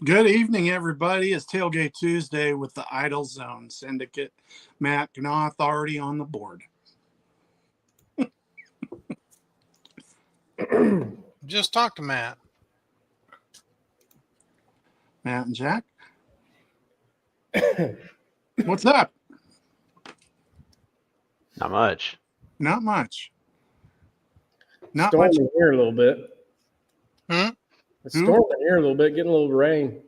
Good evening, everybody. It's Tailgate Tuesday with the Idle Zone Syndicate. Matt Gnaw Authority on the board. Just talk to Matt. Matt and Jack. What's up? Not much. Not much. Not Storming much. here a little bit. It's Who? storming here a little bit, getting a little rain.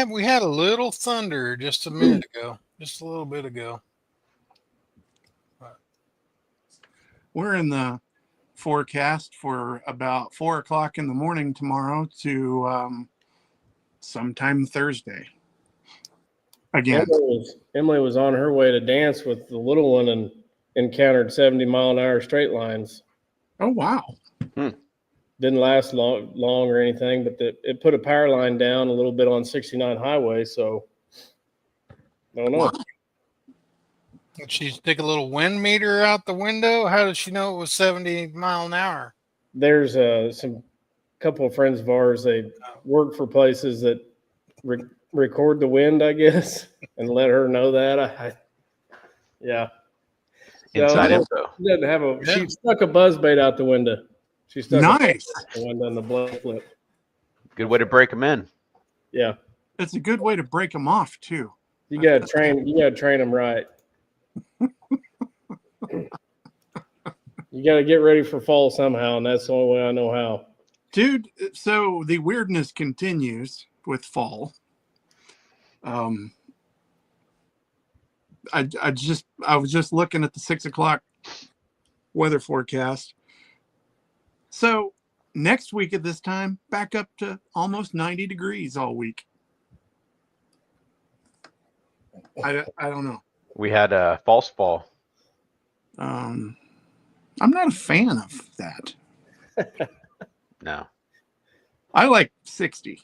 We had a little thunder just a minute ago, just a little bit ago. We're in the forecast for about 4 o'clock in the morning tomorrow to sometime Thursday. Again. Emily was on her way to dance with the little one and encountered 70-mile-an-hour straight lines. Oh, wow. Didn't last long or anything, but it put a power line down a little bit on 69 highway, so I don't know. Wow. Did she stick a little wind meter out the window? How did she know it was 70 mile an hour? There's some couple of friends of ours, they work for places that record the wind, I guess, and let her know that. Yeah. Inside info. She doesn't have she stuck a buzz bait out the window. She stuck Nice. the window on the blood flip. Good way to break them in. Yeah. It's a good way to break them off, too. You gotta train them right. You gotta get ready for fall somehow, and that's the only way I know how. Dude, so the weirdness continues with fall. I was just looking at the 6 o'clock weather forecast. So next week at this time, back up to almost 90 degrees all week. I don't know. We had a false fall. I'm not a fan of that. No. I like 60.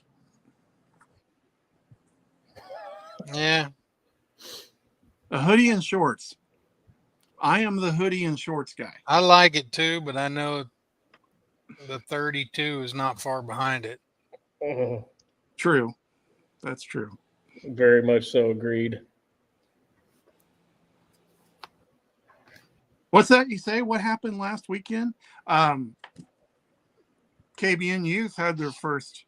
Yeah. A hoodie and shorts. I am the hoodie and shorts guy. I like it too, but I know the 32 is not far behind it. True. That's true. Very much so agreed. What's that you say? What happened last weekend? KBN Youth had their first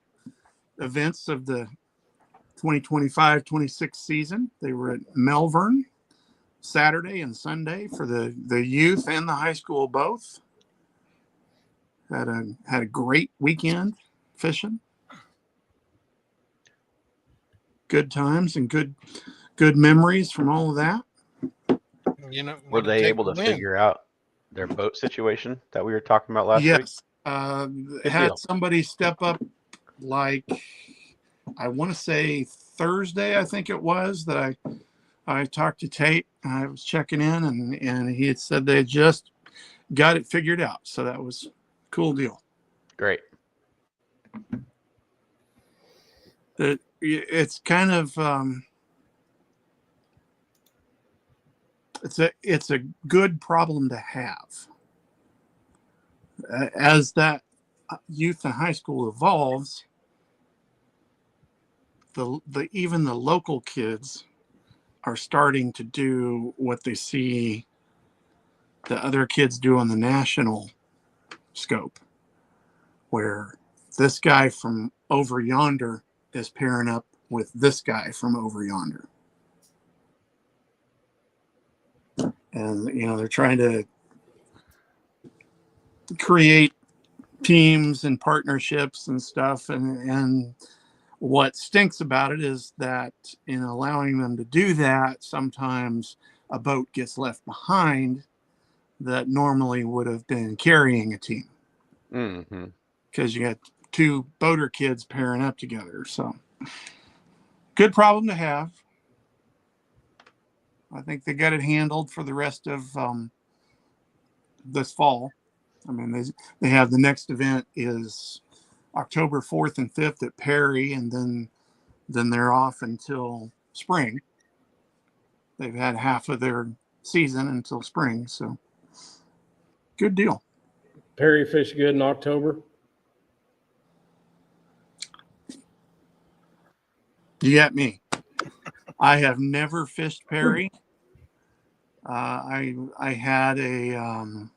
events of the 2025-26 season. They were at Melbourne Saturday and Sunday for the youth and the high school both. Had a great weekend fishing. Good times and good memories from all of that. You know, Were they able to figure out their boat situation that we were talking about last week? Yes. Had somebody step up, like, I want to say Thursday, I think it was, that I talked to Tate. I was checking in, and he had said they just got it figured out. So that was a cool deal. Great. It's kind of it's a good problem to have. As that youth and high school evolves, even the local kids are starting to do what they see the other kids do on the national scope, where this guy from over yonder is pairing up with this guy from over yonder. And, they're trying to create teams and partnerships and stuff. And what stinks about it is that in allowing them to do that, sometimes a boat gets left behind that normally would have been carrying a team. Because you got two boater kids pairing up together. So good problem to have. I think they got it handled for the rest of this fall. I mean, they have the next event is October 4th and 5th at Perry, and then they're off until spring. They've had half of their season until spring, so good deal. Perry fish good in October? You got me. I have never fished Perry. I had a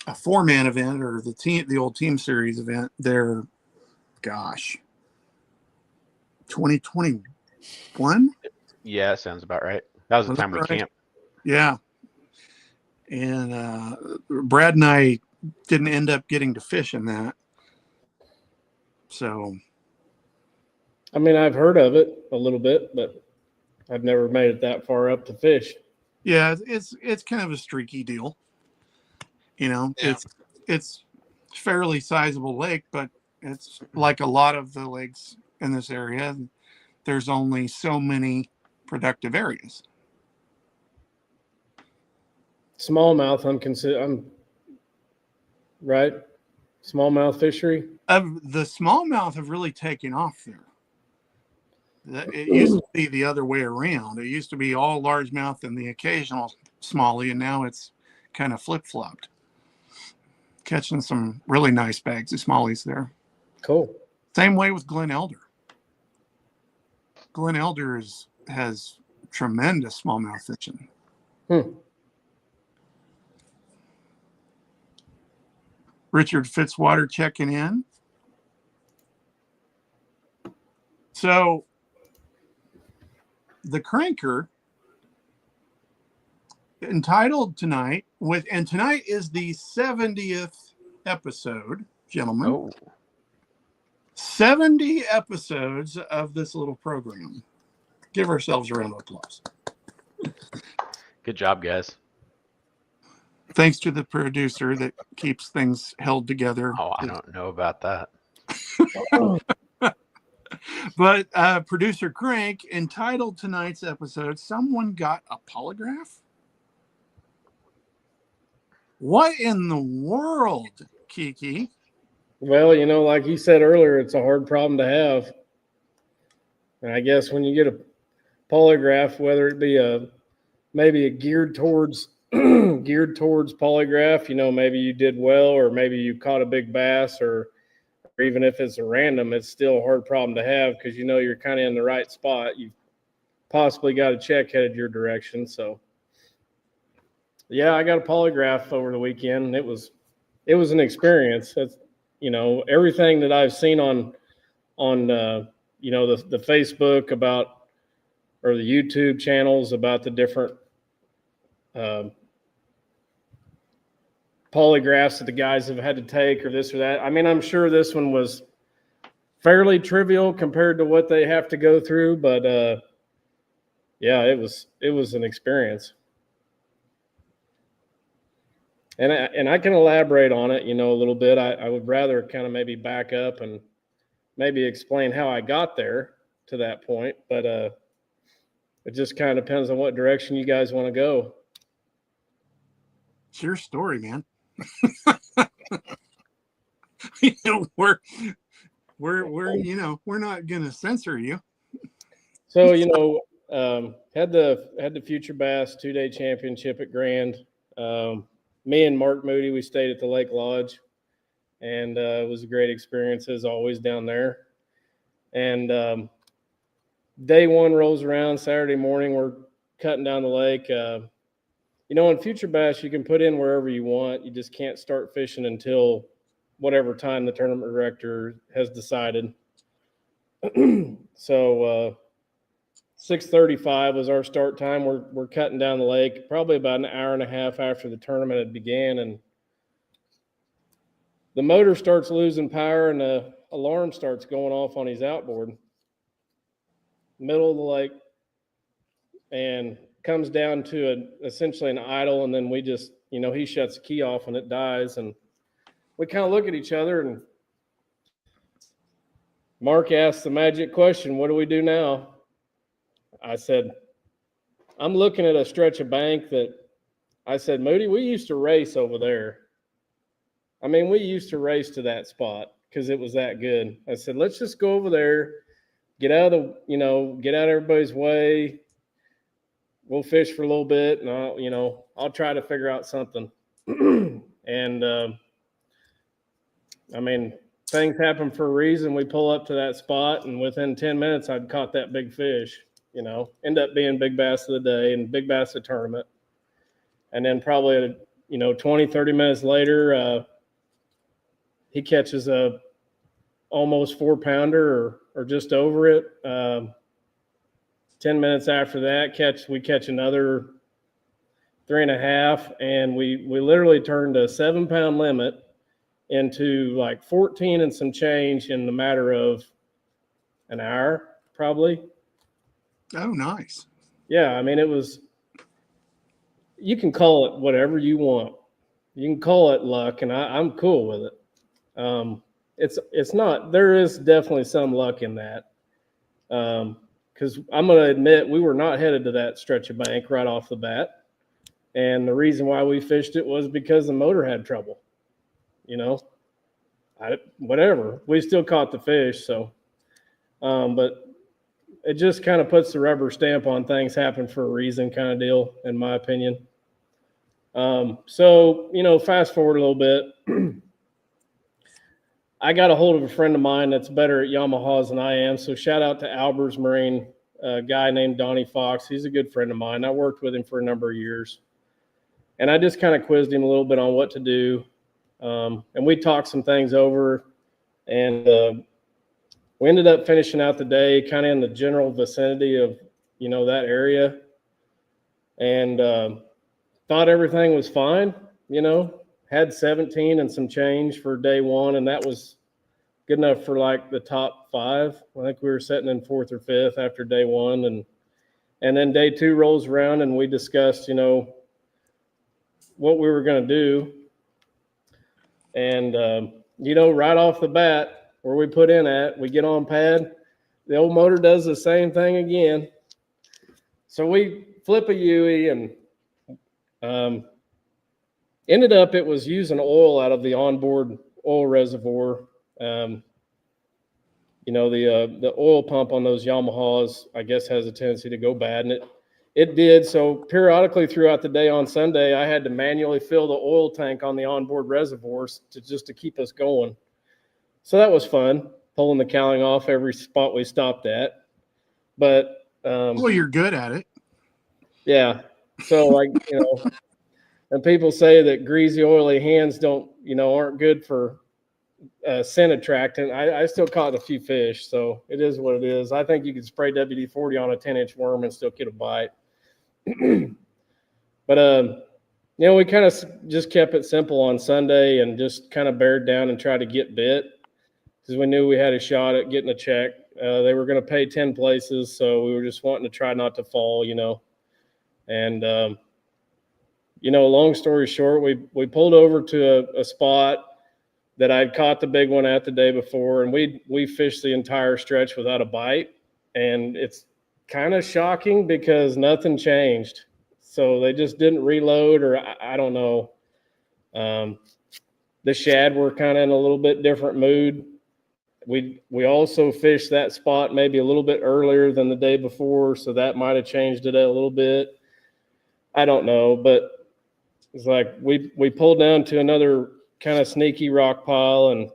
4-man event, or the old team series event there. Gosh, 2021. Yeah, that sounds about right. That was the Was that time we right? camped. Yeah, and Brad and I didn't end up getting to fish in that. So, I mean, I've heard of it a little bit, but I've never made it that far up to fish. yeah, it's kind of a streaky deal. You know, Yeah. it's fairly sizable lake, but it's like a lot of the lakes in this area. There's only so many productive areas. Smallmouth, I'm right. Smallmouth fishery. The smallmouth have really taken off there. It used to be the other way around. It used to be all largemouth and the occasional smallie, and now it's kind of flip-flopped. Catching some really nice bags of smallies there. Cool. Same way with Glen Elder. Glen Elder has tremendous smallmouth fishing. Richard Fitzwater checking in. So the cranker entitled tonight and tonight is the 70th episode, gentlemen. Oh, 70 episodes of this little program. Give ourselves a round of applause. good job, guys. Thanks to the producer that keeps things held together. Oh, I don't know about that. But producer Crank entitled tonight's episode, Someone Got a Polygraph? What in the world, Kiki? Well, you know, like you said earlier, it's a hard problem to have. And I guess when you get a polygraph, whether it be maybe a geared towards polygraph, you know, maybe you did well, or maybe you caught a big bass, or even if it's a random, it's still a hard problem to have because you know you're kind of in the right spot. You've possibly got a check headed your direction. So, yeah, I got a polygraph over the weekend. It was an experience. It's, you know, everything that I've seen on you know, the Facebook about, or the YouTube channels about the different polygraphs that the guys have had to take, or this or that. I mean, I'm sure this one was fairly trivial compared to what they have to go through, but yeah, it was an experience. And I can elaborate on it, you know, a little bit. I would rather kind of maybe back up and maybe explain how I got there to that point, but it just kind of depends on what direction you guys want to go. It's your story, man. You know, we're you know, we're not gonna censor you. So, you know, had the Future Bass 2-day championship at Grand. Me and Mark Moody, we stayed at the Lake Lodge, and it was a great experience as always down there. And day one rolls around, Saturday morning, we're cutting down the lake. You know, in Future Bass, you can put in wherever you want. You just can't start fishing until whatever time the tournament director has decided. So 6:35 was our start time. We're cutting down the lake, probably about an hour and a half after the tournament had began, and the motor starts losing power, and the alarm starts going off on his outboard, middle of the lake, and comes down to essentially an idle, and then we just, you know, he shuts the key off and it dies, and we kind of look at each other, and Mark asked the magic question, "What do we do now?" I said, I'm looking at a stretch of bank that I said, Moody, we used to race over there. I mean, we used to race to that spot because it was that good. I said, let's just go over there, get out of everybody's way. We'll fish for a little bit, and I'll try to figure out something. And I mean, things happen for a reason. We pull up to that spot, and within 10 minutes, I'd caught that big fish, end up being big bass of the day and big bass of the tournament. And then probably, 20, 30 minutes later, he catches a almost 4-pounder or just over it. 10 minutes after that, we catch another 3.5, and we literally turned a 7-pound limit into like 14 and some change in the matter of an hour, probably. Oh, nice. Yeah, I mean, you can call it whatever you want. You can call it luck, and I'm cool with it. It's not. There is definitely some luck in that, because I'm going to admit we were not headed to that stretch of bank right off the bat, and the reason why we fished it was because the motor had trouble. Whatever. We still caught the fish, so. But it just kind of puts the rubber stamp on things happen for a reason kind of deal, in my opinion. So, fast forward a little bit. I got a hold of a friend of mine that's better at Yamahas than I am. So shout out to Albers Marine, a guy named Donnie Fox. He's a good friend of mine. I worked with him for a number of years. And I just kind of quizzed him a little bit on what to do. And we talked some things over. And we ended up finishing out the day kind of in the general vicinity of, that area. And thought everything was fine, had 17 and some change for day one, and that was good enough for like the top 5. I think we were sitting in 4th or 5th after day one, and then day 2 rolls around, and we discussed, what we were going to do, and right off the bat, where we put in at, we get on pad, the old motor does the same thing again, so we flip a Yui and ended up it was using oil out of the onboard oil reservoir. The oil pump on those Yamahas, I guess, has a tendency to go bad, and it did. So periodically throughout the day on Sunday, I had to manually fill the oil tank on the onboard reservoirs to keep us going. So that was fun, pulling the cowling off every spot we stopped at. But well, you're good at it. Yeah. So and people say that greasy, oily hands aren't good for scent attractant. I still caught a few fish, so it is what it is. I think you could spray WD-40 on a 10-inch worm and still get a bite. But we kind of just kept it simple on Sunday and just kind of bared down and tried to get bit because we knew we had a shot at getting a check. They were going to pay 10 places, so we were just wanting to try not to fall, And long story short, we pulled over to a spot that I'd caught the big one at the day before, and we fished the entire stretch without a bite. And it's kind of shocking because nothing changed. So they just didn't reload, or I don't know. The shad were kind of in a little bit different mood. We also fished that spot maybe a little bit earlier than the day before, so that might have changed it a little bit. I don't know, but it's like we pulled down to another kind of sneaky rock pile, and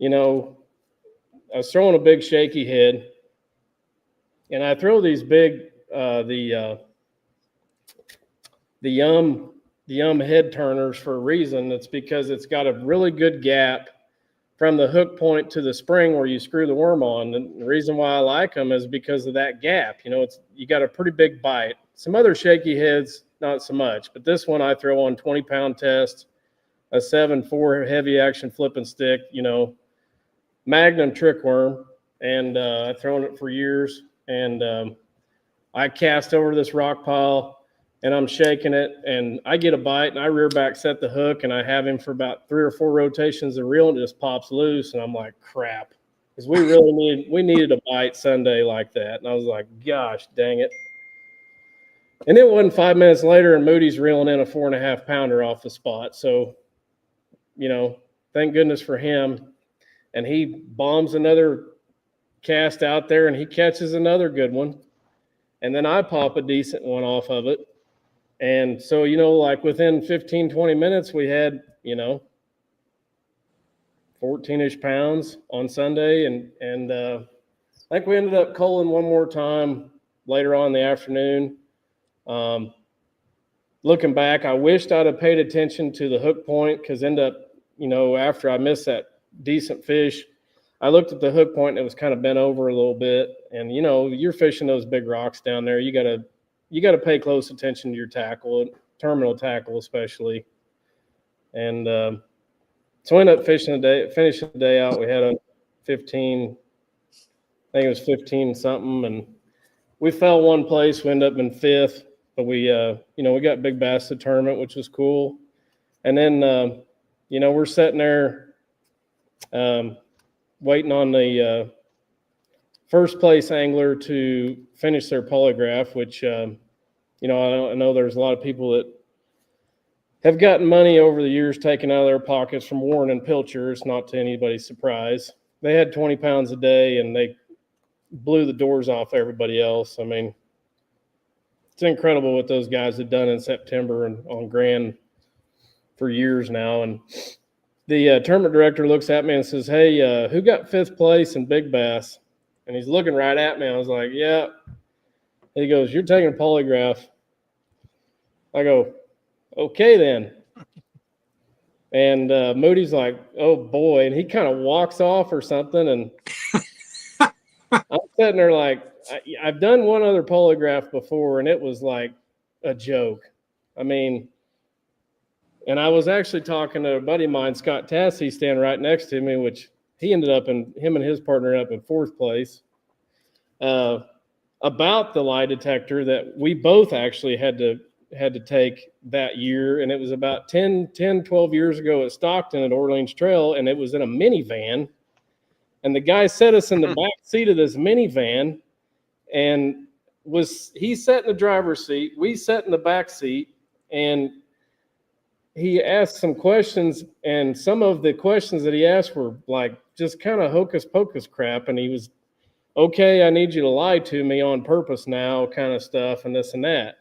I was throwing a big shaky head, and I throw these big the Yum head turners for a reason. It's because it's got a really good gap from the hook point to the spring where you screw the worm on. And the reason why I like them is because of that gap. You got a pretty big bite. Some other shaky heads, not so much, but this one I throw on 20-pound test, a 7.4 heavy action flipping stick, Magnum trick worm, and I've thrown it for years. And I cast over this rock pile, and I'm shaking it, and I get a bite, and I rear back set the hook, and I have him for about 3 or 4 rotations of reel, and it just pops loose, and I'm like, crap, because we needed a bite Sunday like that, and I was like, gosh, dang it. And it wasn't 5 minutes later, and Moody's reeling in a 4.5 pounder off the spot. So, thank goodness for him. And he bombs another cast out there, and he catches another good one. And then I pop a decent one off of it. And so, like within 15, 20 minutes, we had, 14-ish pounds on Sunday. And I think we ended up culling one more time later on in the afternoon. Looking back, I wished I'd have paid attention to the hook point, because after I missed that decent fish, I looked at the hook point and it was kind of bent over a little bit. And, you're fishing those big rocks down there. You got to pay close attention to your tackle, terminal tackle especially. And so I ended up finishing the day out. We had a 15, I think it was 15 something, and we fell one place. We ended up in 5th, but we got big bass at the tournament, which was cool. And then, we're sitting there waiting on the first place angler to finish their polygraph, which, I know there's a lot of people that have gotten money over the years taken out of their pockets from Warren and Pilchers, not to anybody's surprise. They had 20 pounds a day, and they blew the doors off everybody else. I mean, it's incredible what those guys have done in September and on Grand for years now. And the tournament director looks at me and says, "Hey, who got 5th place in Big Bass?" And he's looking right at me. I was like, "Yeah." He goes, "You're taking a polygraph." I go, "Okay, then." And Moody's like, "Oh, boy." And he kind of walks off or something. And I'm sitting there like, I've done one other polygraph before, and it was like a joke. I mean, and I was actually talking to a buddy of mine, Scott Tassie, standing right next to me, which he ended up him and his partner ended up in 4th place, about the lie detector that we both actually had to take that year. And it was about 12 years ago at Stockton at Orleans Trail, and it was in a minivan. And the guy set us in the back seat of this minivan, and he sat in the driver's seat, we sat in the back seat, and he asked some questions, and some of the questions that he asked were like just kind of hocus pocus crap. And he was, "Okay, I need you to lie to me on purpose now," kind of stuff, and this and that.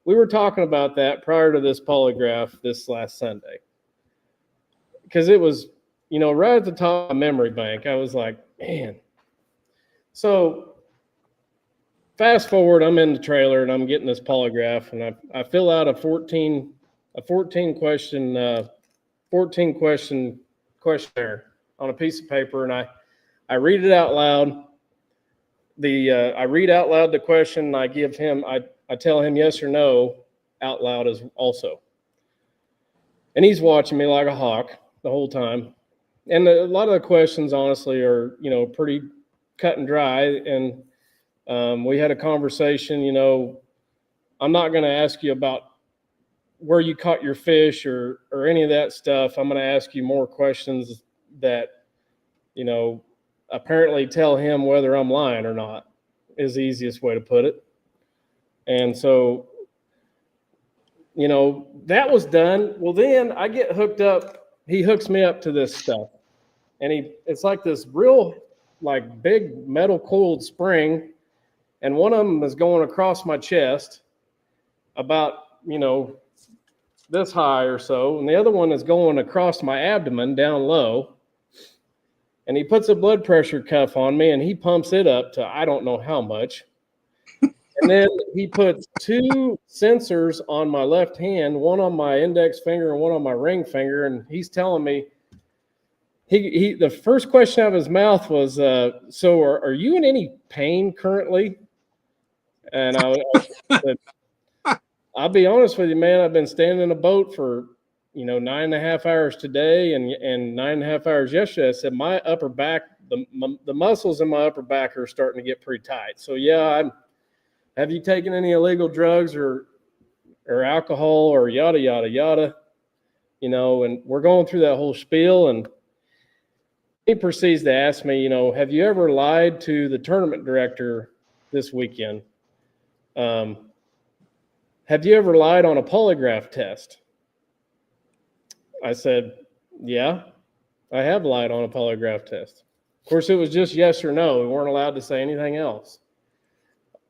We were talking about that prior to this polygraph this last Sunday, because it was, right at the top of my memory bank. I was like, man. So fast forward, I'm in the trailer and I'm getting this polygraph, and I fill out a 14 question questionnaire on a piece of paper, and I read it out loud. I read out loud the question, and I tell him yes or no out loud as also. And he's watching me like a hawk the whole time. And a lot of the questions, honestly, are, pretty cut and dry. And we had a conversation, I'm not going to ask you about where you caught your fish or any of that stuff. I'm going to ask you more questions that, apparently tell him whether I'm lying or not, is the easiest way to put it. And so, that was done. Well, then I get hooked up. He hooks me up to this stuff. And it's like this real, like, big metal coiled spring. And one of them is going across my chest about, this high or so. And the other one is going across my abdomen down low. And he puts a blood pressure cuff on me, and he pumps it up to I don't know how much. And then he puts 2 sensors on my left hand, one on my index finger and one on my ring finger. And he's telling me, the first question out of his mouth was, "So are you in any pain currently?" And I said, "I'll be honest with you, man. I've been standing in a boat for 9.5 hours today and 9.5 hours yesterday." I said, "My upper back, the muscles in my upper back are starting to get pretty tight. So yeah, have you taken any illegal drugs or alcohol or yada yada yada?" And we're going through that whole spiel, and he proceeds to ask me, "Have you ever lied to the tournament director this weekend? Have you ever lied on a polygraph test?" I said, "Yeah, I have lied on a polygraph test." Of course, it was just yes or no. We weren't allowed to say anything else.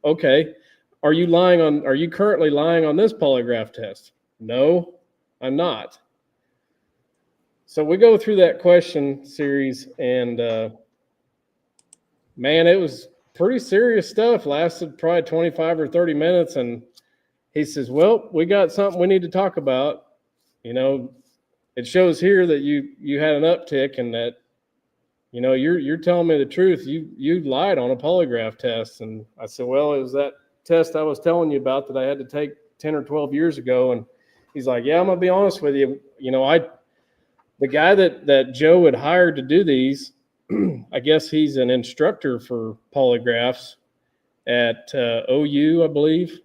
"Okay, are you currently lying on this polygraph test?" "No, I'm not." So we go through that question series, and man, it was pretty serious stuff. Lasted probably 25 or 30 minutes, and he says, "Well, we got something we need to talk about. You know, it shows here that you had an uptick, and that you're telling me the truth. You lied on a polygraph test." And I said, "Well, it was that test I was telling you about that I had to take 10 or 12 years ago." And he's like, "Yeah, I'm gonna be honest with you. The guy that Joe had hired to do these, I guess he's an instructor for polygraphs at OU, I believe."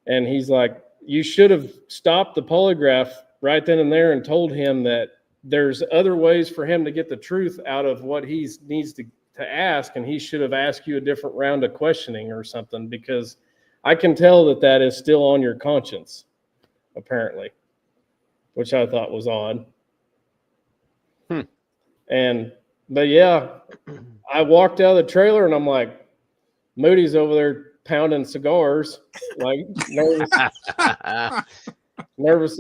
And he's like, "You should have stopped the polygraph right then and there and told him that there's other ways for him to get the truth out of what he needs to ask, and he should have asked you a different round of questioning or something, because I can tell that is still on your conscience, apparently," which I thought was odd. But yeah, I walked out of the trailer and I'm like, Moody's over there pounding cigars, like nervous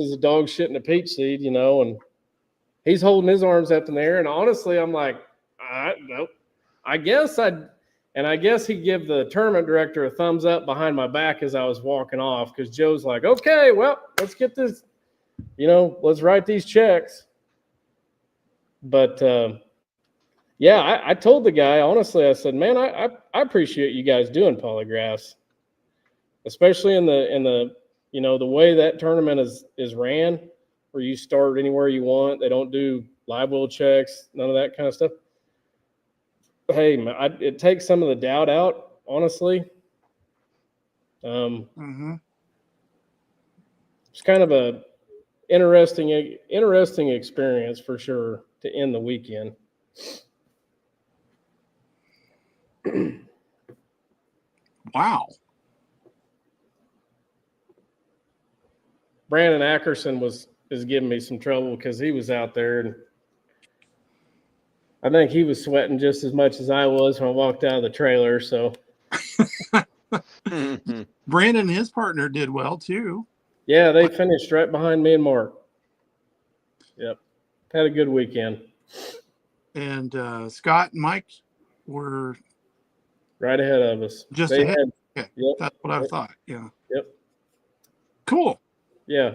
as a dog shitting a peach seed, and he's holding his arms up in the air. And honestly, I'm like, nope. I guess he gave the tournament director a thumbs up behind my back as I was walking off, because Joe's like, "Okay, well, let's get this, let's write these checks." But yeah, I told the guy, honestly, I said, "Man, I appreciate you guys doing polygraphs, especially in the the way that tournament is ran, where you start anywhere you want. They don't do live well checks, none of that kind of stuff." Hey, man, it takes some of the doubt out, honestly. It's kind of a interesting experience for sure to end the weekend. Wow. Brandon Ackerson is giving me some trouble because he was out there, and I think he was sweating just as much as I was when I walked out of the trailer. So Brandon and his partner did well too. Yeah, they finished right behind me and Mark. Yep. Had a good weekend. And Scott and Mike were right ahead of us. Just they ahead. Had, okay. Yep. That's what I thought. Yeah. Yep. Cool. Yeah.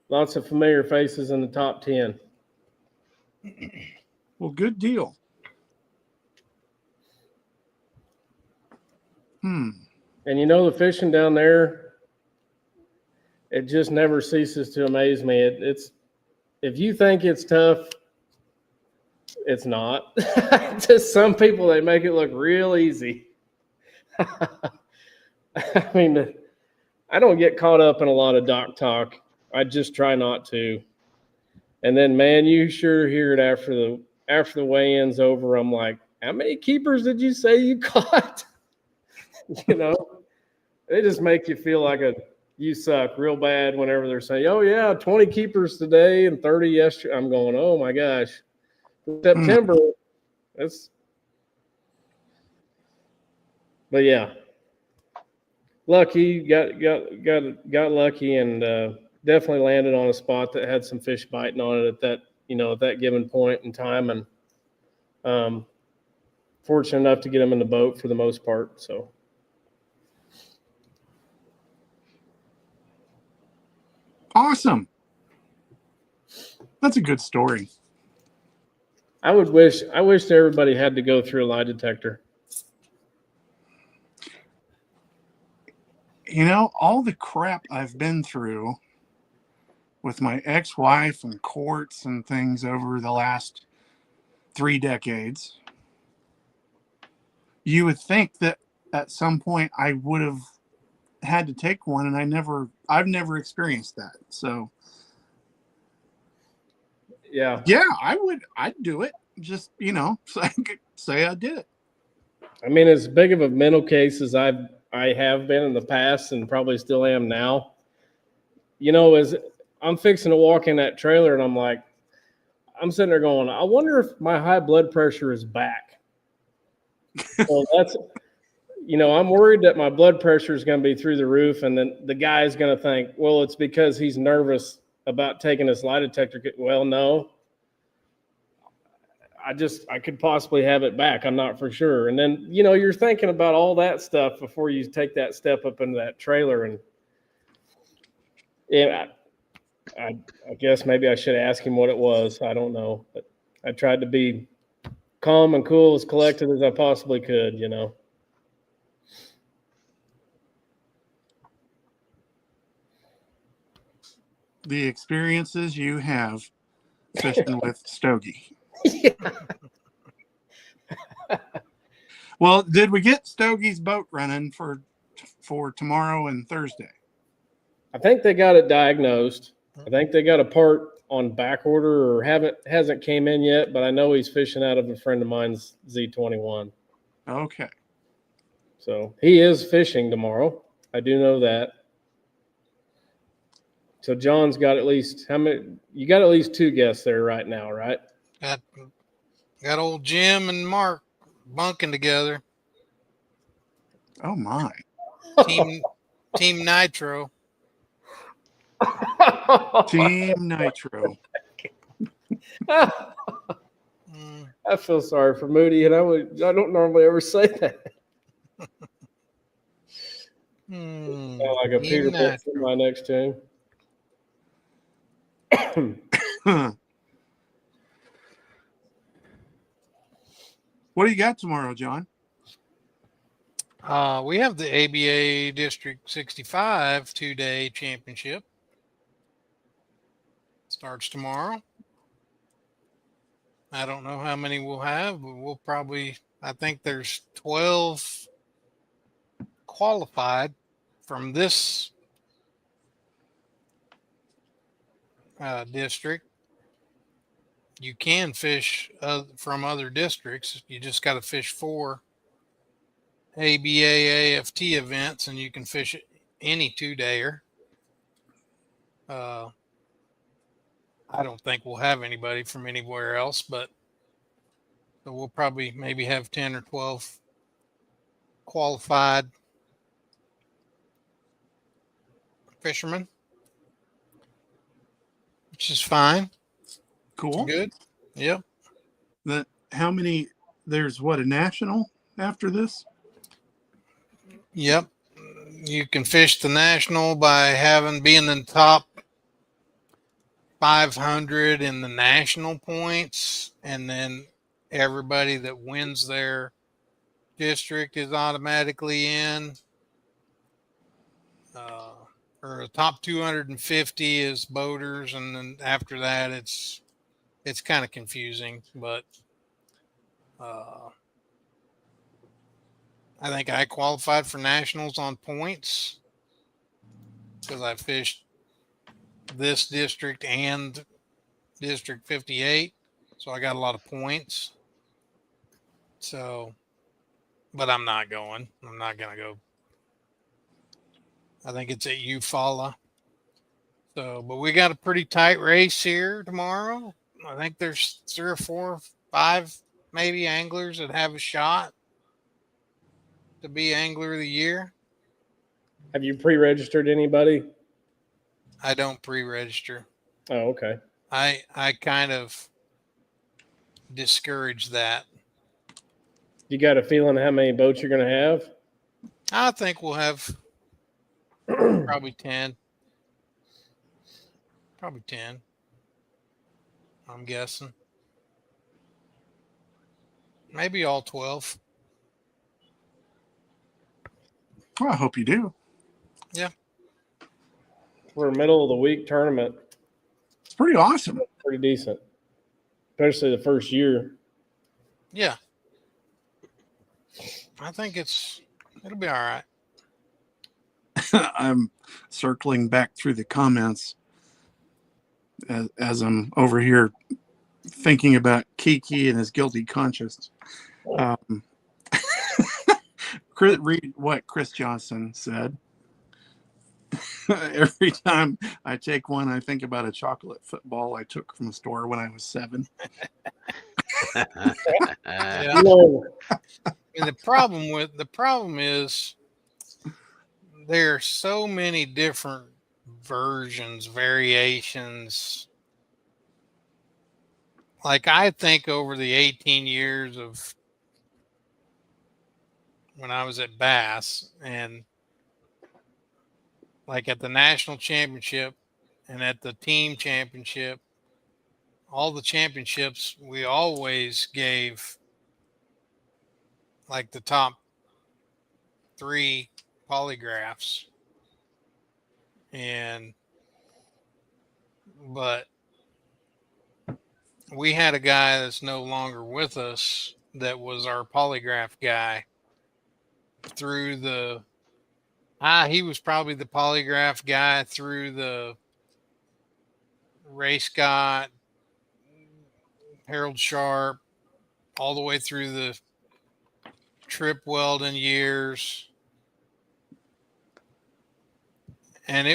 Lots of familiar faces in the top 10. Well, good deal. And the fishing down there, it just never ceases to amaze me. It's if you think it's tough, it's not. To some people, they make it look real easy. I mean, I don't get caught up in a lot of dock talk. I just try not to. And then, man, you sure hear it after the weigh-in's over. I'm like, how many keepers did you say you caught? They just make you feel like you suck real bad whenever they're saying, "Oh yeah, 20 keepers today and 30 yesterday." I'm going, "Oh my gosh, September." But yeah, lucky got lucky and definitely landed on a spot that had some fish biting on it at that given point in time, and fortunate enough to get them in the boat for the most part. So. Awesome. That's a good story. I wish everybody had to go through a lie detector. All the crap I've been through with my ex-wife and courts and things over the last 3 decades, you would think that at some point I would have had to take one, and I've never experienced that. So yeah, I'd do it. Just so I could say I did it. I mean, as big of a mental case as I have been in the past and probably still am now, as I'm fixing to walk in that trailer and I'm sitting there going, I wonder if my high blood pressure is back. So that's I'm worried that my blood pressure is going to be through the roof, and then the guy's going to think, well, it's because he's nervous about taking this lie detector. Well, no. I could possibly have it back. I'm not for sure. And then, you're thinking about all that stuff before you take that step up into that trailer. And yeah, I guess maybe I should ask him what it was. I don't know. But I tried to be calm and cool, as collected as I possibly could, The experiences you have fishing with Stogie. Yeah. Well, did we get Stogie's boat running for tomorrow and Thursday? I think they got it diagnosed. I think they got a part on back order or hasn't came in yet, but I know he's fishing out of a friend of mine's Z21. Okay. So he is fishing tomorrow. I do know that. So John's got at least how many? You got at least 2 guests there right now, right? Got old Jim and Mark bunking together. Oh my. Team Nitro. Team Nitro. I feel sorry for Moody, and I don't normally ever say that. Sound like a Team Peterbilt semi next to him. What do you got tomorrow, John? We have the ABA District 65 2-day championship. Starts tomorrow. I don't know how many we'll have, but I think there's 12 qualified from this district. You can fish from other districts. You just got to fish 4 ABA AFT events, and you can fish any 2-dayer. I don't think we'll have anybody from anywhere else, but we'll probably maybe have 10 or 12 qualified fishermen, which is fine. Cool. Good. Yep. How many? There's a national after this? Yep. You can fish the national by being in the top 500 in the national points, and then everybody that wins their district is automatically in. Or the top 250 is boaters, and then after that it's kind of confusing, but I think I qualified for nationals on points because I fished this district and District 58, so I got a lot of points. So, but I'm not going to go. I think it's at Eufaula. So, but we got a pretty tight race here tomorrow. I think there's 3 or 4, 5 maybe anglers that have a shot to be Angler of the Year. Have you pre-registered anybody? I don't pre-register. Oh, okay. I kind of discourage that. You got a feeling how many boats you're going to have? I think we'll have probably 10. Probably 10. I'm guessing. Maybe all 12. Well, I hope you do. Yeah. For a middle of the week tournament. It's pretty awesome. Pretty decent. Especially the first year. Yeah. I think it'll be all right. I'm circling back through the comments as I'm over here thinking about Kiki and his guilty conscience. Read what Chris Johnson said. Every time I take one, I think about a chocolate football I took from a store when I was 7. Yeah. And the problem is there are so many different versions, variations. Like I think over the 18 years of when I was at Bass and like at the national championship and at the team championship, all the championships, we always gave like the top 3 polygraphs. But we had a guy that's no longer with us that was our polygraph guy through the he was probably the polygraph guy through the Ray Scott, Harold Sharp, all the way through the Trip Weldon years. And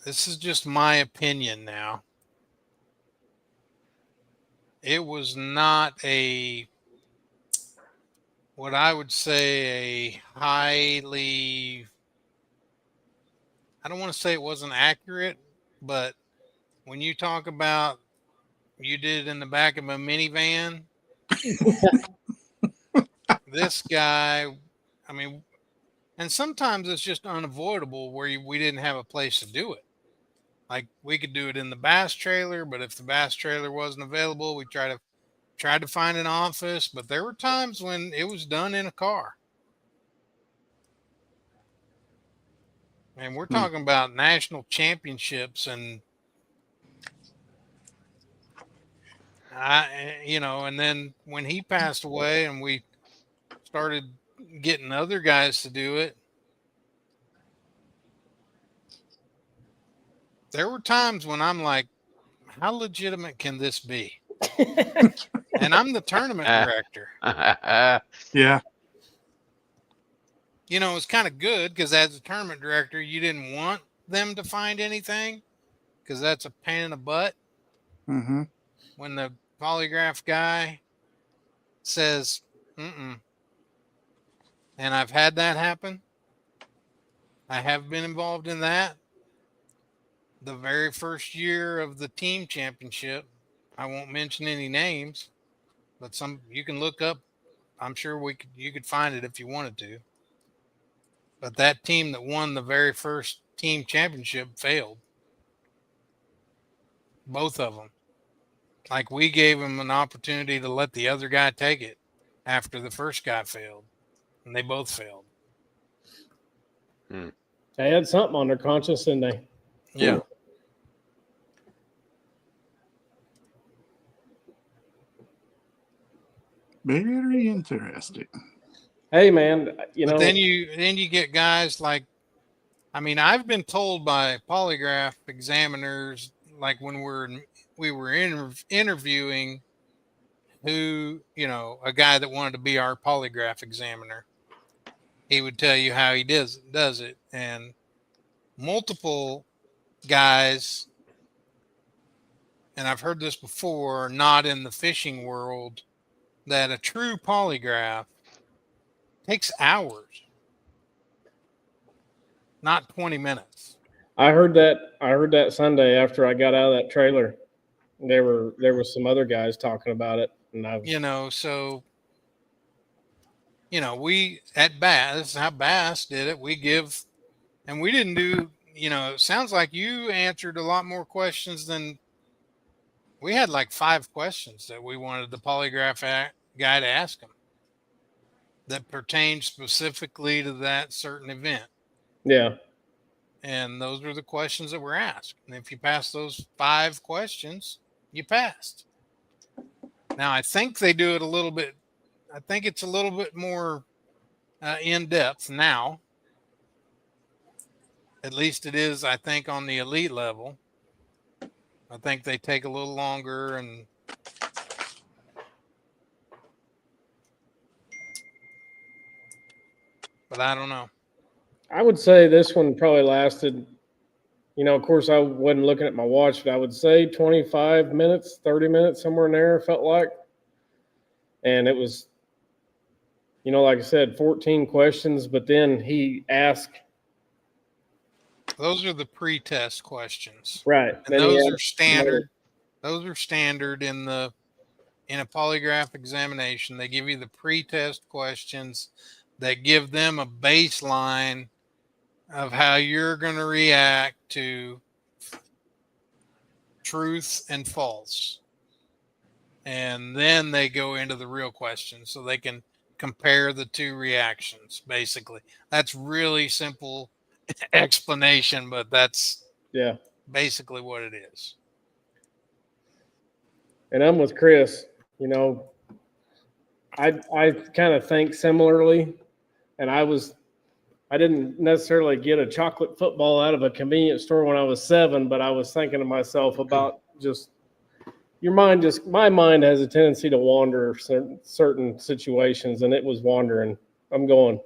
this is just my opinion now. It was not what I would say a highly, I don't want to say it wasn't accurate, but when you talk about you did it in the back of a minivan, this guy, I mean, and sometimes it's just unavoidable where we didn't have a place to do it. Like we could do it in the bass trailer, but if the bass trailer wasn't available, we tried to find an office. But there were times when it was done in a car. And we're talking about national championships, and and then when he passed away and we started getting other guys to do it, there were times when I'm like, how legitimate can this be? And I'm the tournament director. Yeah. It's kind of good because as a tournament director, you didn't want them to find anything because that's a pain in the butt. Mm-hmm. When the polygraph guy says, and I've had that happen. I have been involved in that. The very first year of the team championship, I won't mention any names, but you can look up. I'm sure you could find it if you wanted to. But that team that won the very first team championship failed. Both of them. Like we gave them an opportunity to let the other guy take it after the first guy failed, and they both failed. They had something on their conscience, didn't they? Yeah. Very interesting. Hey, man, But then you get guys like, I mean, I've been told by polygraph examiners, like when we were interviewing a guy that wanted to be our polygraph examiner, he would tell you how he does it. And multiple guys, and I've heard this before, not in the fishing world, that a true polygraph takes hours, not 20 minutes. I heard that Sunday after I got out of that trailer. There were some other guys talking about it, and we at Bass, this is how Bass did it. We give, and we didn't do, it sounds like you answered a lot more questions than we had. Like 5 questions that we wanted the polygraph guy to ask him that pertained specifically to that certain event. Yeah. And those were the questions that were asked. And if you passed those 5 questions, you passed. Now, I think they do it a little bit. I think it's a little bit more in depth now. At least it is, I think, on the elite level. I think they take a little longer, but I don't know. I would say this one probably lasted, of course I wasn't looking at my watch, but I would say 25 minutes, 30 minutes, somewhere in there, felt like. And it was, like I said, 14 questions, but then he asked Those are the pre-test questions. Right. And Then he those had are standard. Those are standard in a polygraph examination. They give you the pre-test questions that give them a baseline of how you're going to react to truth and false. And then they go into the real questions so they can compare the two reactions, basically. That's really simple explanation, but that's yeah. basically what it is. And I'm with Chris. You know, I kind of think similarly, and I didn't necessarily get a chocolate football out of a convenience store when I was 7, but I was thinking to myself about just my mind has a tendency to wander certain situations, and it was wandering. I'm going,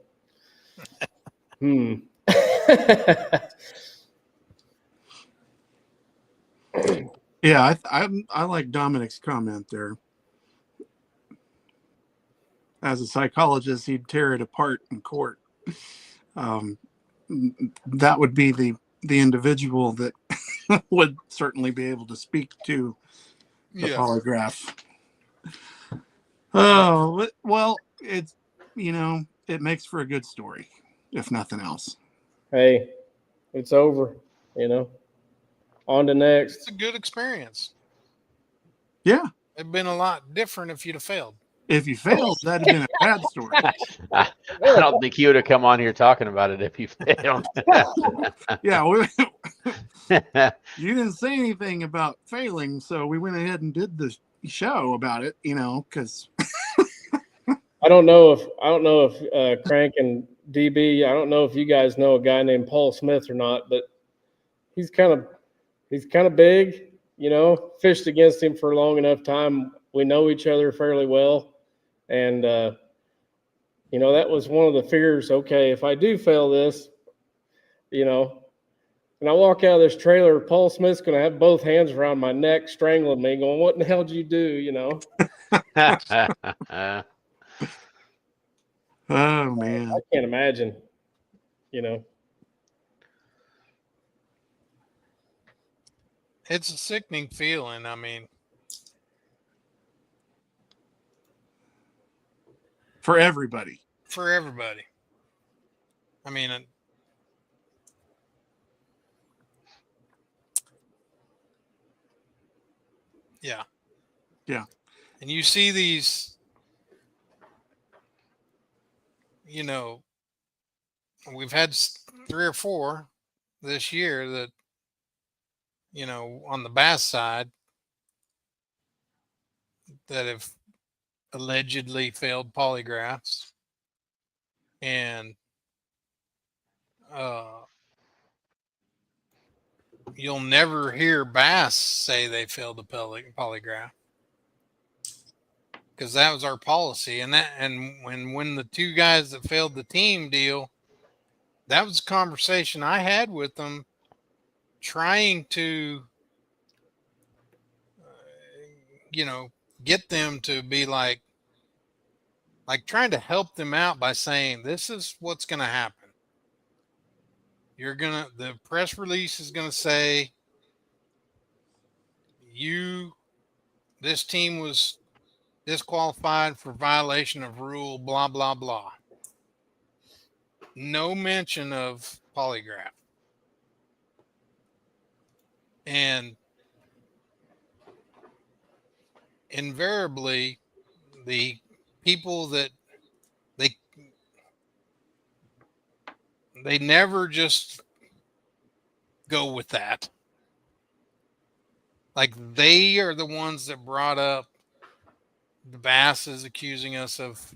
Yeah, I like Dominic's comment there. As a psychologist, he'd tear it apart in court. That would be the individual that would certainly be able to speak to the polygraph. Oh, well, it's, it makes for a good story, if nothing else. Hey, it's over, on to next. It's a good experience. Yeah. It'd been a lot different if you'd have failed. If you failed, that'd have been a bad story. I don't think he would have come on here talking about it if he failed. Yeah, you didn't say anything about failing, so we went ahead and did the show about it, because I don't know if Crank and DB, I don't know if you guys know a guy named Paul Smith or not, but he's kind of big, fished against him for a long enough time. We know each other fairly well. And, that was one of the fears. Okay, if I do fail this, and I walk out of this trailer, Paul Smith's going to have both hands around my neck, strangling me, going, "What in the hell did you do?" Oh man, I can't imagine. It's a sickening feeling. I mean, for everybody. I mean, yeah. And you see these, we've had 3 or 4 this year that, on the bass side that have allegedly failed polygraphs. And you'll never hear bass say they failed a polygraph, because that was our policy. And when the 2 guys that failed the team deal, that was a conversation I had with them, trying to, get them to be like trying to help them out by saying, this is what's going to happen. The press release is going to say, this team was disqualified for violation of rule, blah, blah, blah. No mention of polygraph. And invariably, the people that they never just go with that. Like, they are the ones that brought up the Bass is accusing us of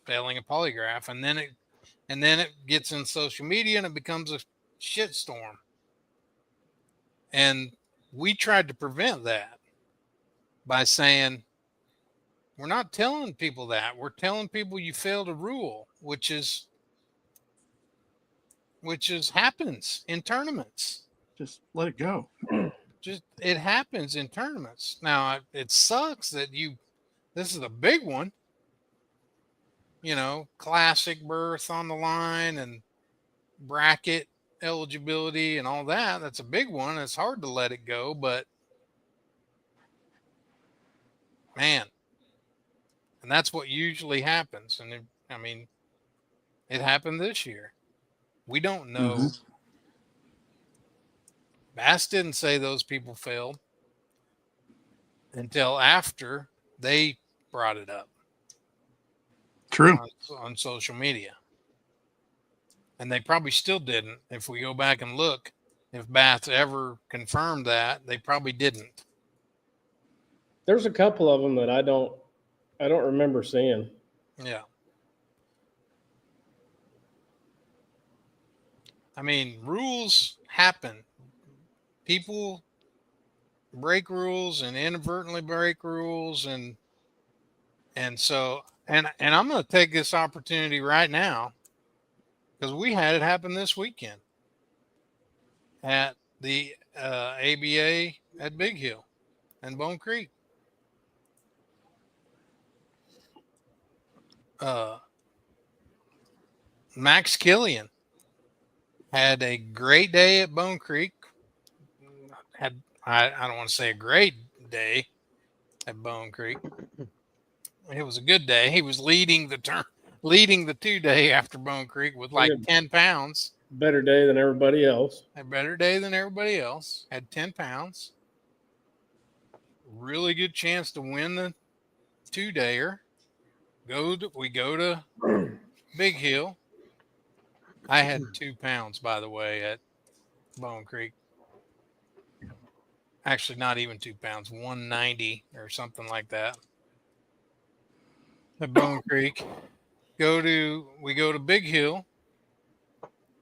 failing a polygraph, and then it gets in social media and it becomes a shitstorm. And we tried to prevent that by saying, we're not telling people that. We're telling people you failed a rule, which happens in tournaments. Just let it go. It happens in tournaments. Now, it sucks that this is a big one, classic berth on the line and bracket. eligibility and all that. That's a big one. It's hard to let it go, but man, and that's what usually happens. And I mean, it happened this year. We don't know. Mm-hmm. Bass didn't say those people failed until after they brought it up True. on social media. And they probably still didn't. If we go back and look, if Bass ever confirmed that, they probably didn't. There's a couple of them that I don't remember seeing. Yeah. I mean, rules happen. People break rules and inadvertently break rules, and so I'm going to take this opportunity right now because we had it happen this weekend at the ABA at Big Hill and Bone Creek. Max Killian had a great day at Bone Creek. I don't want to say a great day at Bone Creek. It was a good day. He was leading the 2-day after Bone Creek with like 10 pounds. Better day than everybody else. A better day than everybody else. Had 10 pounds. Really good chance to win the 2-dayer. We go to Big Hill. I had 2 pounds, by the way, at Bone Creek. Actually, not even 2 pounds, 190 or something like that. At Bone Creek. We go to Big Hill.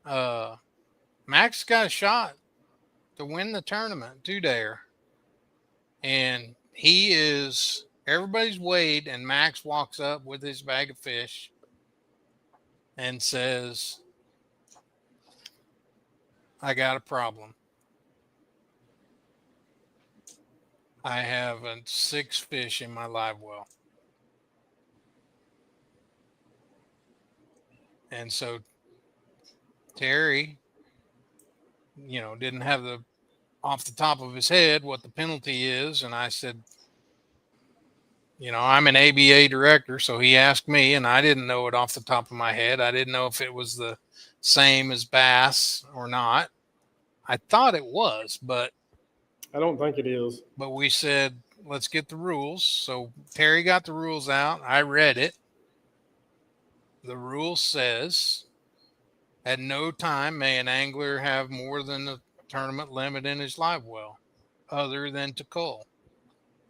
Max got a shot to win the tournament 2-dayer. And everybody's weighed, and Max walks up with his bag of fish and says, I got a problem. I have 6 fish in my live well. And so Terry, didn't have off the top of his head what the penalty is. And I said, I'm an ABA director. So he asked me, and I didn't know it off the top of my head. I didn't know if it was the same as bass or not. I thought it was, but I don't think it is. But we said, let's get the rules. So Terry got the rules out. I read it. The rule says, at no time may an angler have more than the tournament limit in his live well, other than to cull.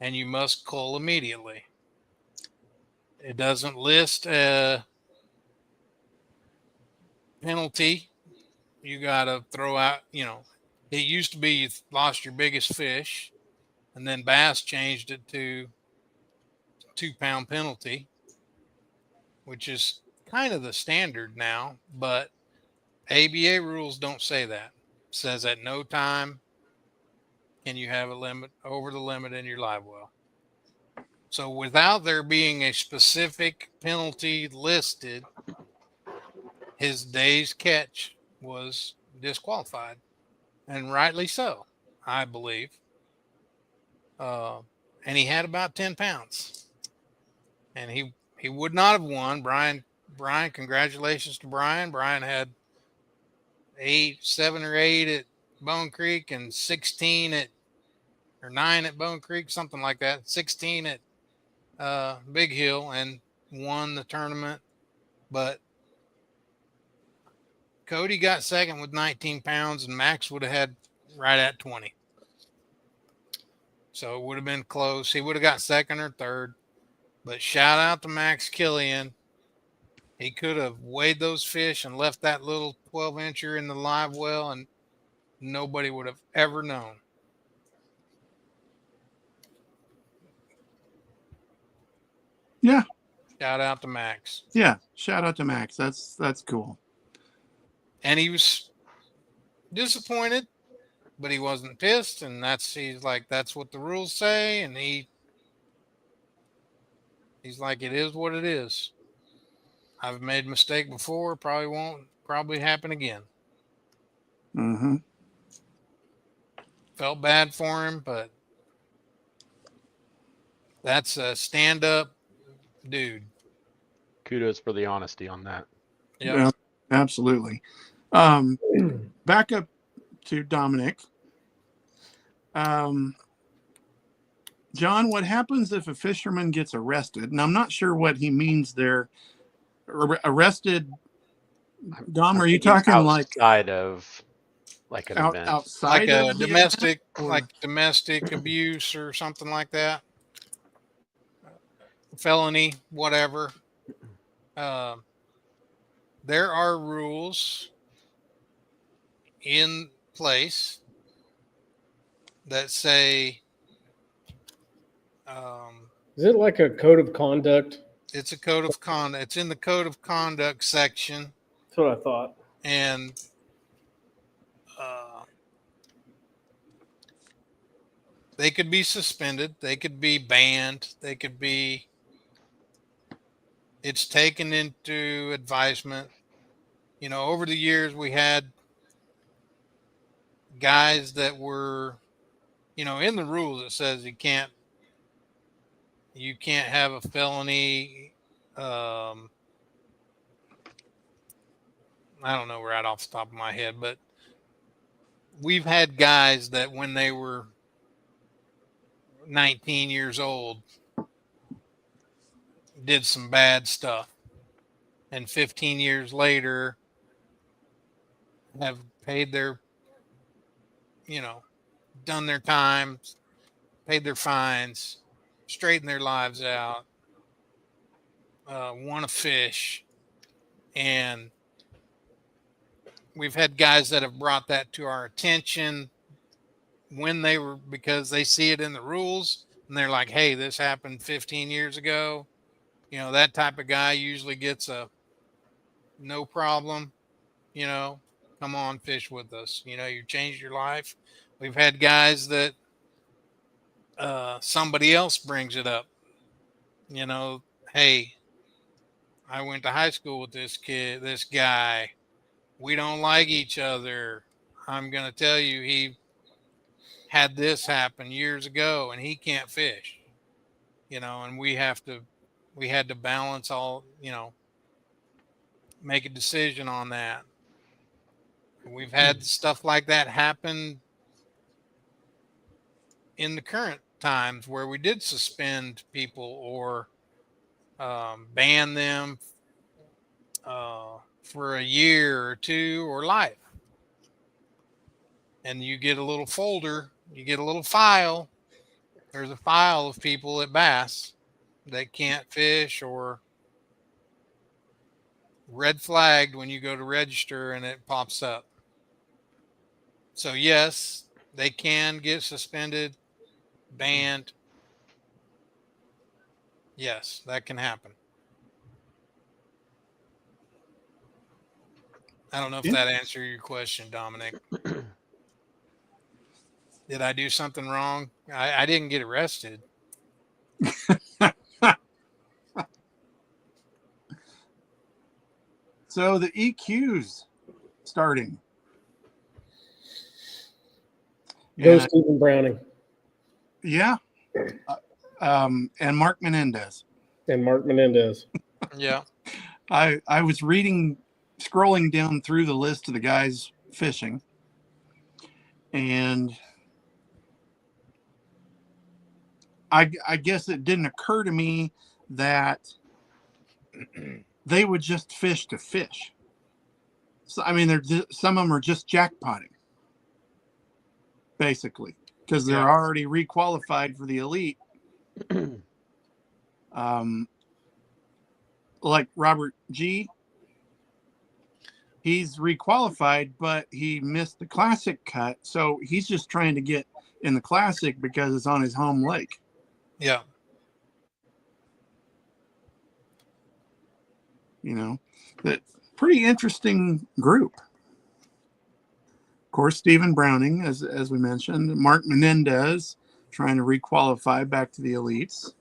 And you must cull immediately. It doesn't list a penalty. You got to throw out, it used to be you lost your biggest fish, and then Bass changed it to 2-pound penalty, which is kind of the standard now, but ABA rules don't say that. It says at no time can you have a limit over the limit in your live well. So without there being a specific penalty listed, his day's catch was disqualified, and rightly so, I believe. And he had about 10 pounds, and he would not have won. Brian, congratulations to Brian. Brian had 7 or 8 at Bone Creek and 9 at Bone Creek, something like that. 16 at Big Hill, and won the tournament. But Cody got second with 19 pounds, and Max would have had right at 20. So it would have been close. He would have got second or third. But shout out to Max Killian. He could have weighed those fish and left that little 12-incher in the live well, and nobody would have ever known. Yeah. Shout out to Max. Yeah. Shout out to Max. That's cool. And he was disappointed, but he wasn't pissed. And he's like, that's what the rules say. And he's like, it is what it is. I've made a mistake before. Probably won't happen again. Mm-hmm. Felt bad for him, but that's a stand-up dude. Kudos for the honesty on that. Yep. Yeah, absolutely. Back up to Dominic. John, what happens if a fisherman gets arrested? And I'm not sure what he means there. Arrested. Dom, are you talking like outside of like an event? outside Like a of the event, domestic, or- like domestic abuse or something like that. Felony, whatever. There are rules in place that say Is it like a code of conduct? it's a code of conduct. It's in the code of conduct section, That's what I thought. and they could be suspended. They could be banned. They could be. It's taken into advisement. You know, over the years we had guys that were, you know, in the rules it says you can't have a felony. I don't know right off the top of my head, but we've had guys that when they were 19 years old did some bad stuff, and 15 years later have paid their, you know, done their time, paid their fines, straightened their lives out, won a fish. And we've had guys that have brought that to our attention when they were, because they see it in the rules and they're like, hey, this happened 15 years ago. You know, that type of guy usually gets a no problem, you know, come on, fish with us. You know, you changed your life. We've had guys that somebody else brings it up, you know, hey, I went to high school with this kid, this guy. We don't like each other. I'm going to tell you, he had this happen years ago and he can't fish, you know, and we had to balance all, you know, make a decision on that. We've had stuff like that happen in the current times where we did suspend people or ban them for a year or two or life. And you get a little folder, you get a little file. There's a file of people at Bass that can't fish or red flagged when you go to register and it pops up. So yes, they can get suspended, banned. Yes, that can happen. I don't know if that answered your question, Dominic. Did I do something wrong? I didn't get arrested. So the EQ's starting. Go And, Stephen Browning yeah. And Mark Menendez. and Mark Menendez. Yeah. I was scrolling down through the list of the guys fishing, and I guess it didn't occur to me that they would just fish to fish. So, I mean, some of them are just jackpotting, basically, because they're already requalified for the elite. Like Robert G. He's requalified, but he missed the classic cut, so he's just trying to get in the classic because it's on his home lake. Yeah. You know, that pretty interesting group. Of course, Stephen Browning, as we mentioned, Mark Menendez trying to requalify back to the elites.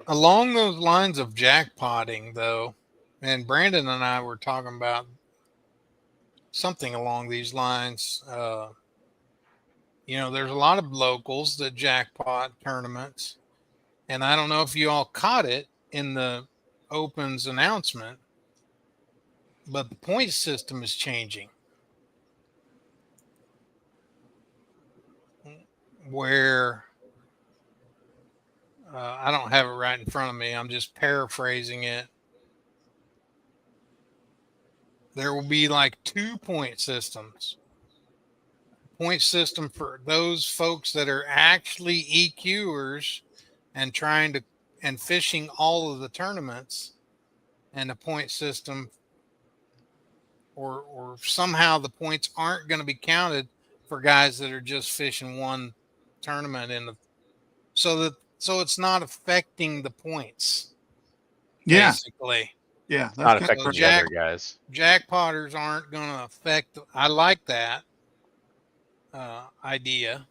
Along those lines of jackpotting, though, and Brandon and I were talking about something along these lines. There's a lot of locals that jackpot tournaments, and I don't know if you all caught it in the Opens announcement, but the point system is changing. Where I don't have it right in front of me. I'm just paraphrasing it. There will be like 2 point systems. Point system for those folks that are actually EQers and fishing all of the tournaments, and a point system or somehow the points aren't going to be counted for guys that are just fishing one tournament so it's not affecting the points. Yeah. Basically. Yeah. It's not That's kind affecting of the other guys. Jackpotters aren't going to affect. I like that idea.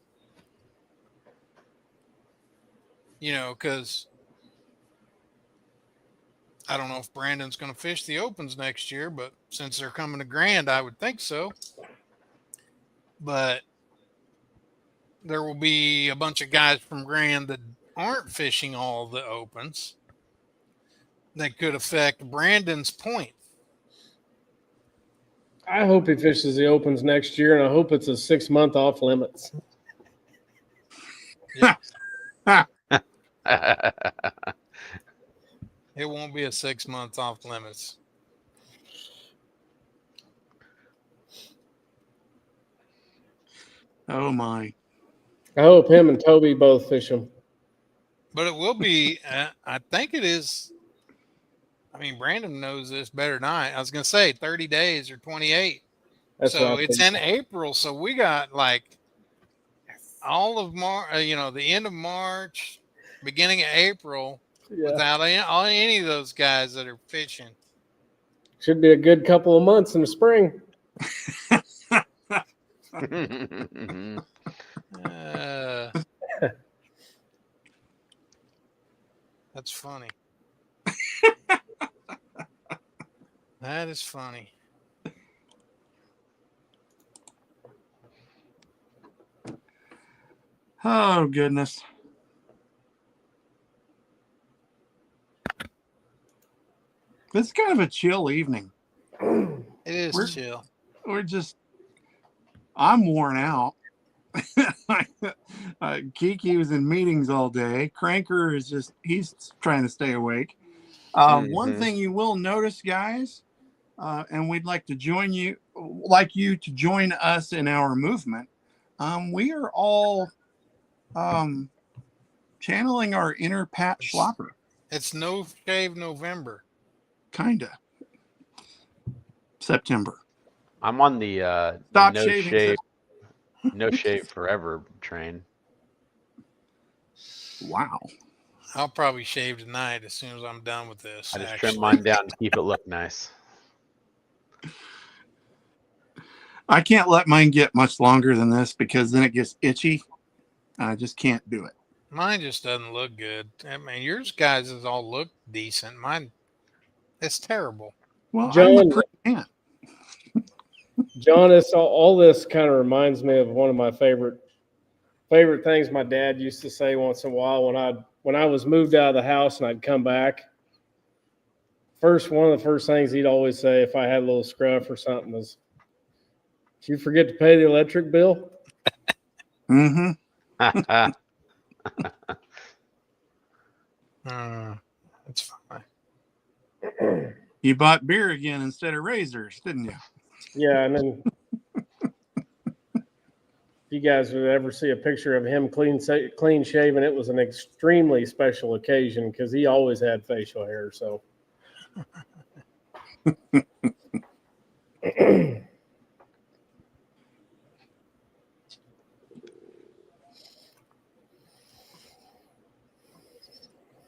Because I don't know if Brandon's going to fish the Opens next year, but since they're coming to Grand, I would think so. But there will be a bunch of guys from Grand that aren't fishing all the Opens that could affect Brandon's point. I hope he fishes the Opens next year, and I hope it's a 6-month off limits. It won't be a 6 months off limits. Oh my! I hope him and Toby both fish them. But it will be. I think it is. I mean, Brandon knows this better than I was going to say 30 days or 28. So it's in April. So we got like all of March, the end of March, beginning of April, without any of those guys that are fishing. Should be a good couple of months in the spring. That's funny. That is funny. Oh goodness. It's kind of a chill evening. It is chill. I'm worn out. Kiki was in meetings all day. Cranker he's trying to stay awake. One thing you will notice, guys, and we'd like to join you to join us in our movement. We are all channeling our inner Pat Schlopper. It's No Shave November. Kinda. September. I'm on the Stop shaving. No shave forever train. Wow. I'll probably shave tonight as soon as I'm done with this. I just trim mine down to keep it look nice. I can't let mine get much longer than this because then it gets itchy. I just can't do it. Mine just doesn't look good. I mean, yours guys all look decent. Mine, it's terrible. Well, John, I'm a pretty man. John, all this kind of reminds me of one of my favorite things my dad used to say once in a while when I was moved out of the house and I'd come back. One of the first things he'd always say if I had a little scruff or something was, "Did you forget to pay the electric bill?" Mm-hmm. That's fine. You bought beer again instead of razors, didn't you? Yeah, and then if you guys would ever see a picture of him clean shaven, it was an extremely special occasion because he always had facial hair. So.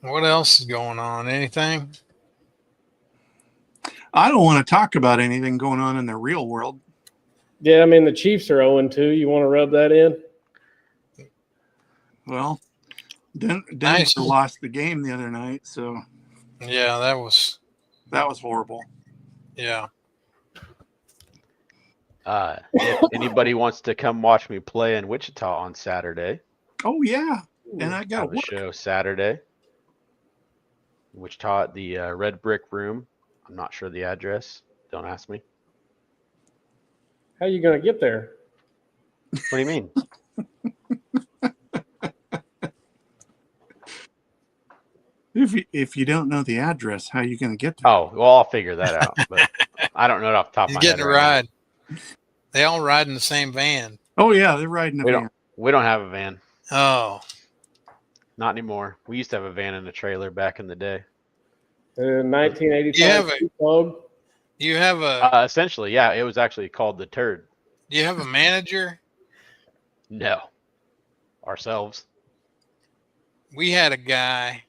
What else is going on? Anything? I don't want to talk about anything going on in the real world. Yeah, I mean, the Chiefs are 0-2. You want to rub that in? Well, Denver lost the game the other night, so yeah, that was horrible. Yeah. If anybody wants to come watch me play in Wichita on Saturday, Oh yeah, and I I got have to a work. show Saturday in Wichita at the Red Brick Room. I'm not sure the address. Don't ask me. How you gonna get there? What do you mean? If you don't know the address, how are you going to get there? Oh, well, I'll figure that out. But I don't know it off the top of He's my head getting a right now. ride. They all ride in the same van. Oh yeah, they're riding a van. We don't have a van. Oh, Not anymore. We used to have a van and a trailer back in the day. 1985 Club. you have a Essentially, yeah, it was actually called the Turd. do you have a manager? No, ourselves. We had a guy.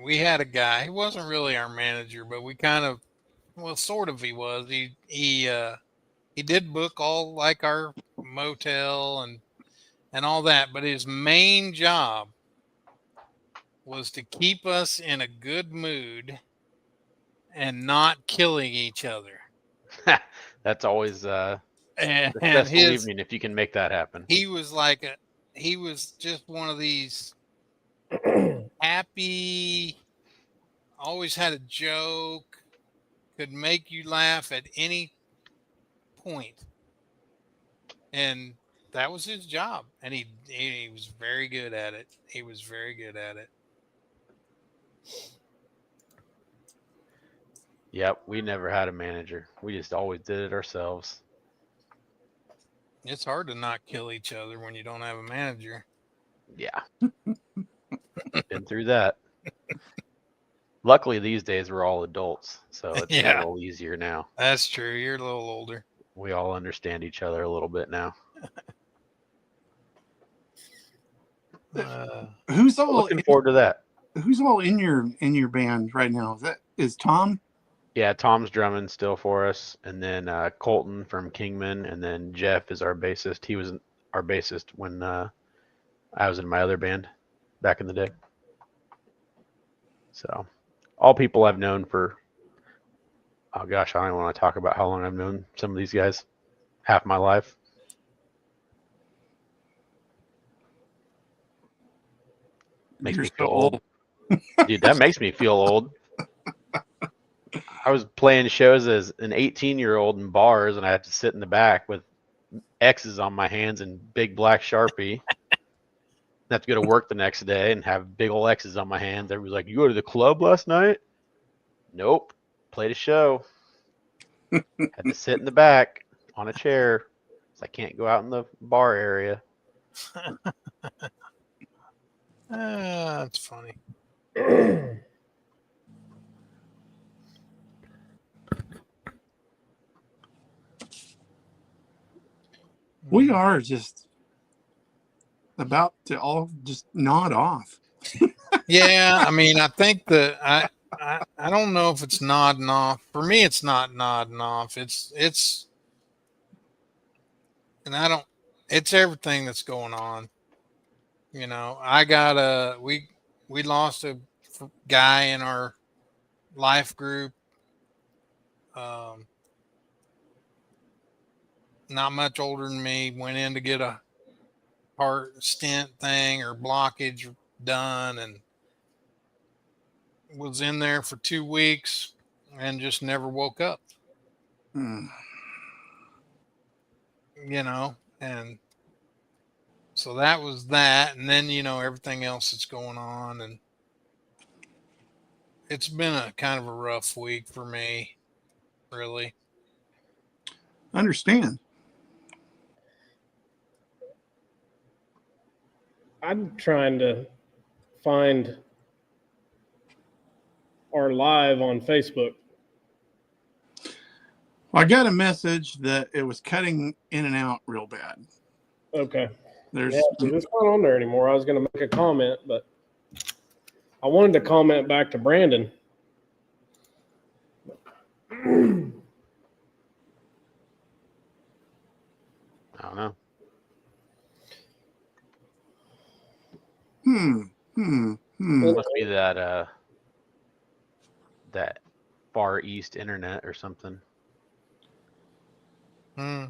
He wasn't really our manager, but we kind of, well, sort of he was. He did book all like our motel and all that, but his main job was to keep us in a good mood and not killing each other. That's always a And successful evening if you can make that happen. he was he was just one of these happy, always had a joke, could make you laugh at any point. And that was his job. And he was very good at it. He was very good at it. Yep, we never had a manager. We just always did it ourselves. It's hard to not kill each other when you don't have a manager. Yeah. Been through that. Luckily, these days we're all adults, so it's a little easier now. That's true. You're a little older. We all understand each other a little bit now. Who's all Looking forward to that? Who's all in your band right now? Is Tom? Yeah, Tom's drumming still for us, and then Colton from Kingman, and then Jeff is our bassist. He was our bassist when I was in my other band back in the day. So, all people I've known for, oh gosh, I don't even want to talk about how long I've known some of these guys. Half my life. Makes me feel old. Dude, that makes me feel old. I was playing shows as an 18-year-old in bars, and I had to sit in the back with X's on my hands and big black Sharpie. I have to go to work the next day and have big old X's on my hands. Everybody's like, "You go to the club last night?" Nope. Played a show. Had to sit in the back on a chair, so I can't go out in the bar area. That's funny. We are just about to all just nod off. Yeah, I mean, I think I don't know if it's nodding off. For me, it's not nodding off. It's and I don't. It's everything that's going on. You know, we lost a guy in our life group. Not much older than me. Went in to get a heart stent thing or blockage done, and was in there for 2 weeks and just never woke up. You know, and so that was that. And then, you know, everything else that's going on. And it's been a kind of a rough week for me, really. Understand. I'm trying to find our live on Facebook. Well, I got a message that it was cutting in and out real bad. Okay. There's it's not on there anymore. I was going to make a comment, but I wanted to comment back to Brandon. I don't know. Must be that that Far East internet or something. Hmm.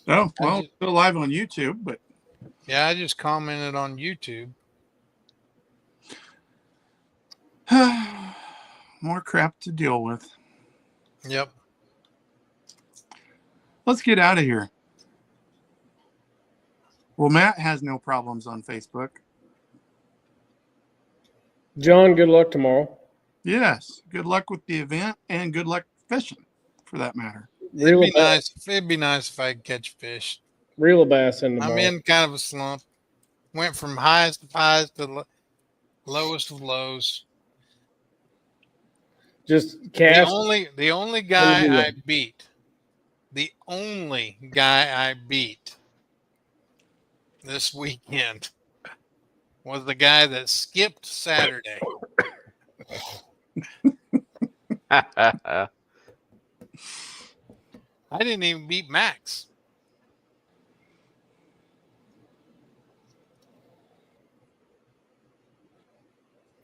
Oh, well, it's still live on YouTube, but Yeah, I just commented on YouTube. more crap to deal with. Yep. Let's get out of here. Well, Matt has no problems on Facebook. John, good luck tomorrow. Yes. Good luck with the event and good luck fishing, for that matter. It'd be nice. It'd be nice if I could catch fish. Reel a bass in tomorrow. I'm in kind of a slump. Went from highest of highs to lowest of lows. Just cast. The only guy I beat this weekend was the guy that skipped Saturday. I I didn't even beat Max.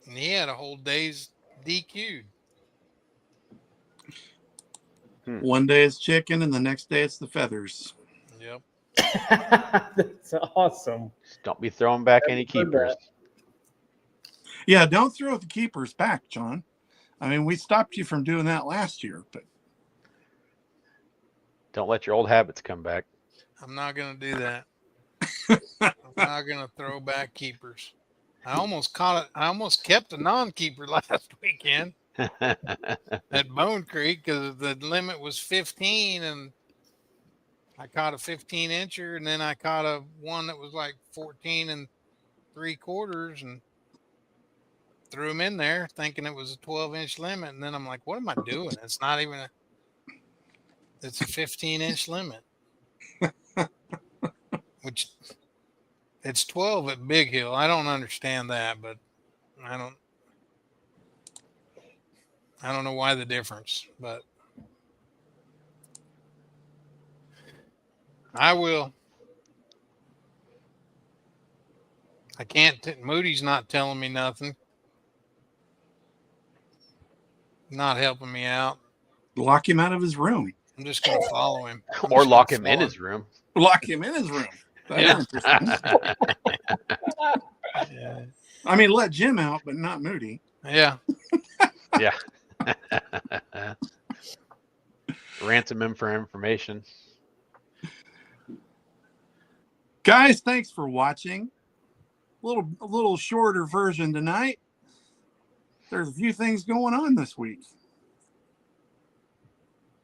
And he had a whole day's DQ'd. One day it's chicken and the next day it's the feathers. Yep. That's awesome. Just don't be throwing back any keepers. Yeah, don't throw the keepers back, John. I mean, we stopped you from doing that last year, but Don't let your old habits come back. I'm not going to do that. I'm not going to throw back keepers. I almost caught it. I almost kept a non-keeper last weekend at Bone Creek because the limit was 15, and I caught a 15-incher, and then I caught a one that was like 14 3/4, and threw him in there thinking it was a 12-inch limit, and then I'm like, what am I doing? It's not even it's a 15-inch limit, which it's 12 at Big Hill. I don't understand that, but I don't know why the difference, but I will. I can't. Moody's not telling me nothing. Not helping me out. lock him out of his room. I'm just going to follow him. Or lock him in his room. Lock him in his room. That's Yeah. interesting. Yeah. I mean, let Jim out, but not Moody. Yeah. Yeah. Ransom him for information. Guys, thanks for watching. A little shorter version tonight. There's a few things going on this week.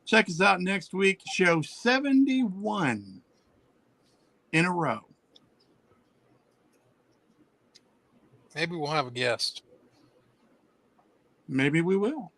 Check us out next week. Show 71 in a row. Maybe we'll have a guest. Maybe we will.